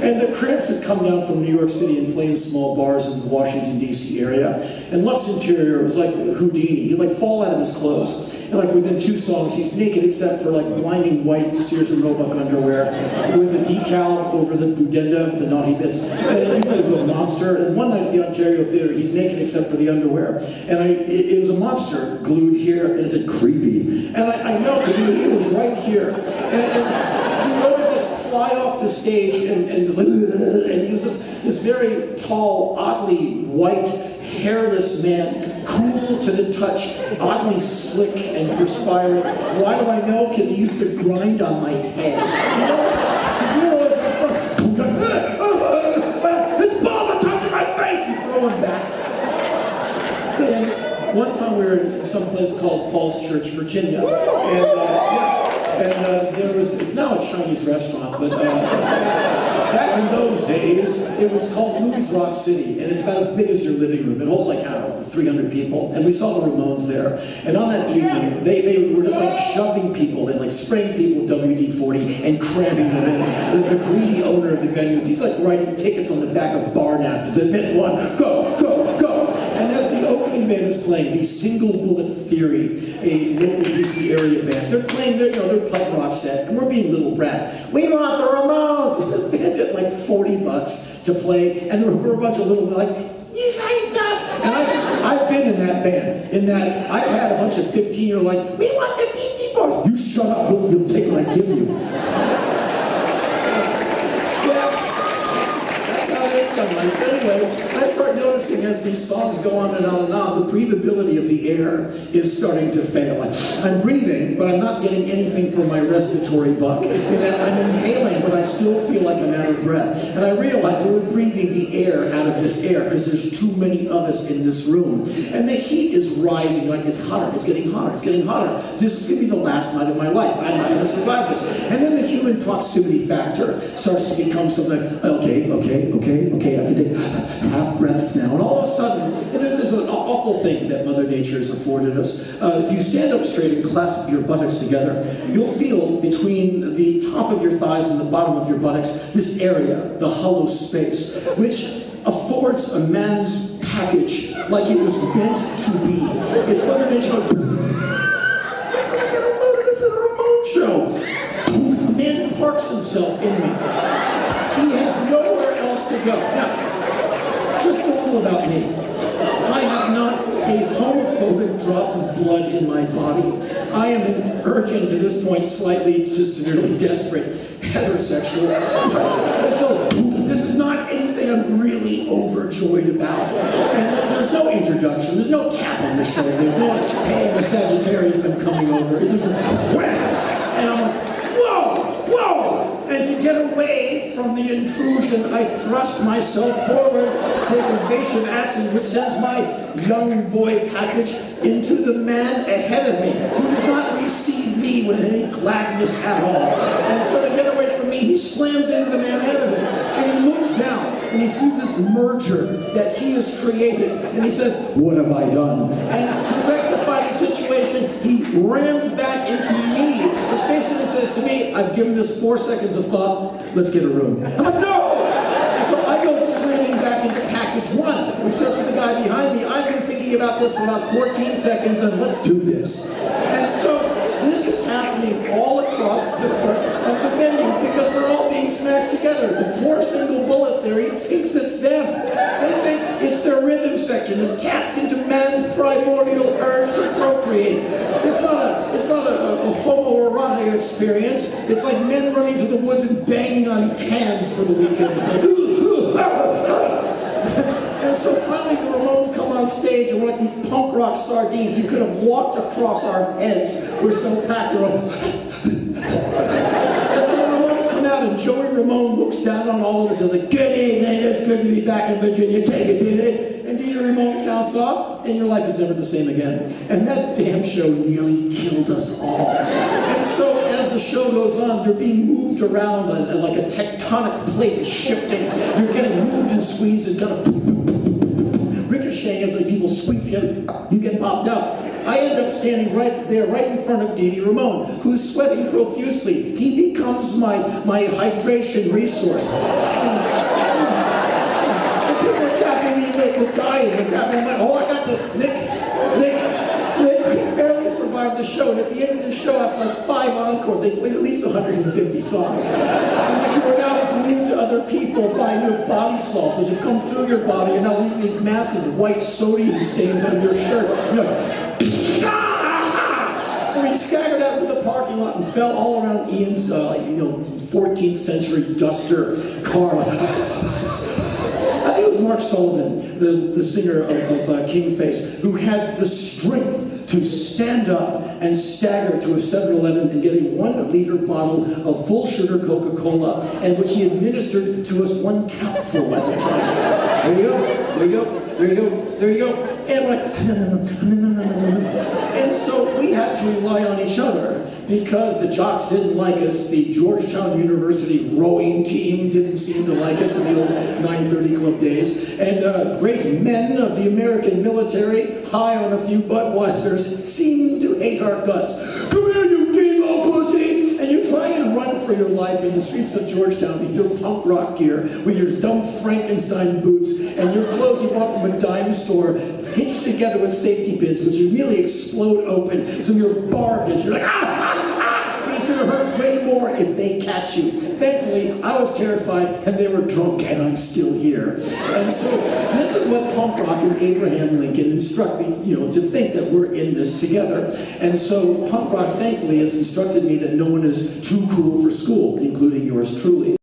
And the Cramps had come down from New York City and played in small bars in the Washington, D.C. area. And Lux Interior was like Houdini. He'd like fall out of his clothes. And like within 2 songs, he's naked except for like blinding white Sears and Roebuck underwear with a decal over the pudenda, the naughty bits. And he was a monster. And one night at the Ontario Theatre, he's naked except for the underwear. And it was a monster glued here, and it said creepy. And I know, because it was right here. And he would always like fly off the stage and just like, and he was this very tall, oddly white, hairless man, cool to the touch, oddly slick and perspiring. Why do I know? Because he used to grind on my head. You know, we were always in front, his balls are touching my face, and throw him back. And one time we were in some place called Falls Church, Virginia, and there was, it's now a Chinese restaurant, but back in those days, it was called Louis Rock City, and it's about as big as your living room. It holds like, I don't know, 300 people, and we saw the Ramones there. And on that evening, they were just like shoving people in, like spraying people with WD-40 and cramming them in. The greedy owner of the venues, he's like writing tickets on the back of bar napkins. Admit one, go, go, go. And as the opening band is playing, the Single Bullet Theory, a local DC area band, they're playing their, their punk rock set, and we're being little brats. We want the Ramones! And this band had like $40 to play, and there were a bunch of little, like, you say stop! And I've been in that band, I've had a bunch of 15-year-old like, we want the Beastie Boys! You shut up, you'll take what I give you. That's how it is sometimes. So anyway, I start noticing as these songs go on and on and on, the breathability of the air is starting to fail. I'm breathing, but I'm not getting anything from my respiratory buck. I'm inhaling, but I still feel like I'm out of breath. And I realize that we're breathing the air out of this air because there's too many of us in this room. And the heat is rising, like it's hotter, it's getting hotter, it's getting hotter. This is going to be the last night of my life. I'm not going to survive this. And then the human proximity factor starts to become something, okay, I can take half breaths now. And all of a sudden, there's an awful thing that Mother Nature has afforded us. If you stand up straight and clasp your buttocks together, you'll feel between the top of your thighs and the bottom of your buttocks, this area, the hollow space, which affords a man's package like it was meant to be. It's Mother Nature going, wait till I get a load of this at a Ramon show. A man parks himself in me. He has nowhere else to go. Now, just a little about me. I have not a homophobic drop of blood in my body. I am an urgent, to this point, slightly to severely desperate heterosexual. And so, this is not anything I'm really overjoyed about. And there's no introduction, there's no cap on the shoulder, there's no, hey, I'm a Sagittarius, I'm coming over. This is wham! And I'm like, whoa, whoa! And to get away from the intrusion, I thrust myself forward, take evasive action, which sends my young boy package into the man ahead of me, who does not receive me with any gladness at all. And so to get away from me, he slams into the man ahead of him, and he looks down, and he sees this merger that he has created, and he says, what have I done? And to rectify the situation, he rams back into me, which basically says to me, I've given this 4 seconds of thought, let's get a room. I'm like, no! And so I go slamming back into package 1, which says to the guy behind me, I've been thinking about this for about 14 seconds, and let's do this. And so this is happening all across the front of the venue because we're all being smashed together. The poor Single Bullet Theory thinks it's them. They think it's their rhythm section is tapped into man's primordial urge to procreate. It's not a homoerotic experience. It's like men running to the woods and banging on cans for the weekend. It's like, and so finally the Ramones come on stage and we're like these punk rock sardines who could have walked across our heads. We're so packed. We're like, and so the Ramones come out and Joey Ramone looks down on all of us and says, like, good evening, it's good to be back in Virginia, take it, did it? And Dieter Ramone counts off, and your life is never the same again. And that damn show nearly killed us all. And so as the show goes on, they're being moved around like a tectonic plate is shifting. You're getting moved and squeezed and kind of ricocheting as like people squeak together, you get popped out. I end up standing right there, right in front of Dee Dee Ramone, who's sweating profusely. He becomes my hydration resource. And people are tapping me, they're dying, they're tapping me, I'm like, oh, I got this, lick. He barely survived the show, and at the end of the show, after like 5 encores, they played at least 150 songs. And like you are now glued to other people by your body salts, which have come through your body, and now leaving these massive white sodium stains on your shirt. You're like, ah! And we staggered out into the parking lot and fell all around Ian's, 14th century duster car. I think it was Mark Sullivan, the singer of King Face, who had the strength to stand up and stagger to a 7-Eleven and get a 1-liter bottle of full sugar Coca-Cola, and which he administered to us 1 capful at a time. There you go, there you go, there you go, there you go. And we're like, and so we had to rely on each other because the jocks didn't like us, the Georgetown University rowing team didn't seem to like us in the old 930 Club days, and great men of the American military, high on a few Budweisers, seemed to hate our guts. Come here, you dingo pussy! And you try and run for your life in the streets of Georgetown in your punk rock gear with your dumb Frankenstein boots and your clothes you bought from a dime store hitched together with safety pins, which immediately explode open, so you're barbed as you're like, but it's gonna hurt way more if they catch you. Thankfully, I was terrified and they were drunk and I'm still here. And so this is what punk rock and Abraham Lincoln instruct me, to think that we're in this together. And so punk rock, thankfully, has instructed me that no one is too cool for school, including yours truly.